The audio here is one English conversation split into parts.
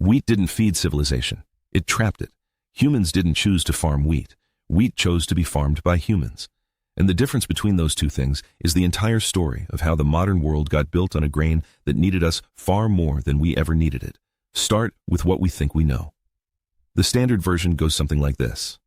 Wheat didn't feed civilization. It trapped it. Humans didn't choose to farm wheat. Wheat chose to be farmed by humans. And the difference between those two things is the entire story of how the modern world got built on a grain that needed us far more than we ever needed it. Start with what we think we know. The standard version goes something like this.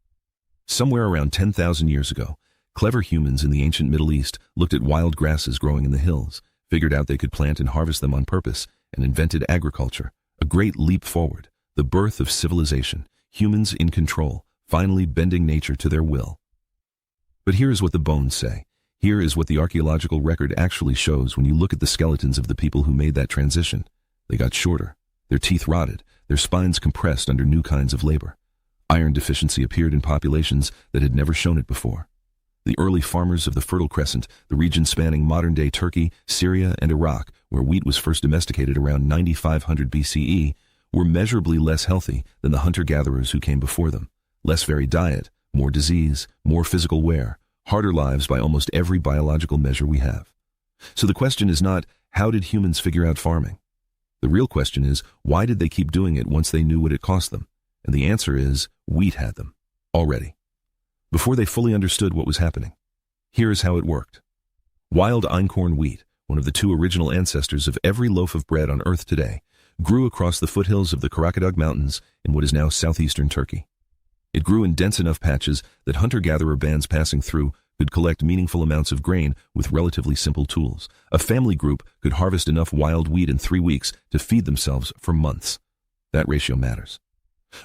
Somewhere around 10,000 years ago, clever humans in the ancient Middle East looked at wild grasses growing in the hills, figured out they could plant and harvest them on purpose, and invented agriculture. A great leap forward, the birth of civilization, humans in control, finally bending nature to their will. But here is what the bones say. Here is what the archaeological record actually shows when you look at the skeletons of the people who made that transition. They got shorter, their teeth rotted, their spines compressed under new kinds of labor. Iron deficiency appeared in populations that had never shown it before. The early farmers of the Fertile Crescent, the region spanning modern-day Turkey, Syria, and Iraq, where wheat was first domesticated around 9500 BCE, were measurably less healthy than the hunter-gatherers who came before them. Less varied diet, more disease, more physical wear, harder lives by almost every biological measure we have. So the question is not, how did humans figure out farming? The real question is, why did they keep doing it once they knew what it cost them? And the answer is, wheat had them. Already. Before they fully understood what was happening. Here is how it worked. Wild einkorn wheat, one of the two original ancestors of every loaf of bread on Earth today, grew across the foothills of the Karakadug Mountains in what is now southeastern Turkey. It grew in dense enough patches that hunter-gatherer bands passing through could collect meaningful amounts of grain with relatively simple tools. A family group could harvest enough wild wheat in 3 weeks to feed themselves for months. That ratio matters.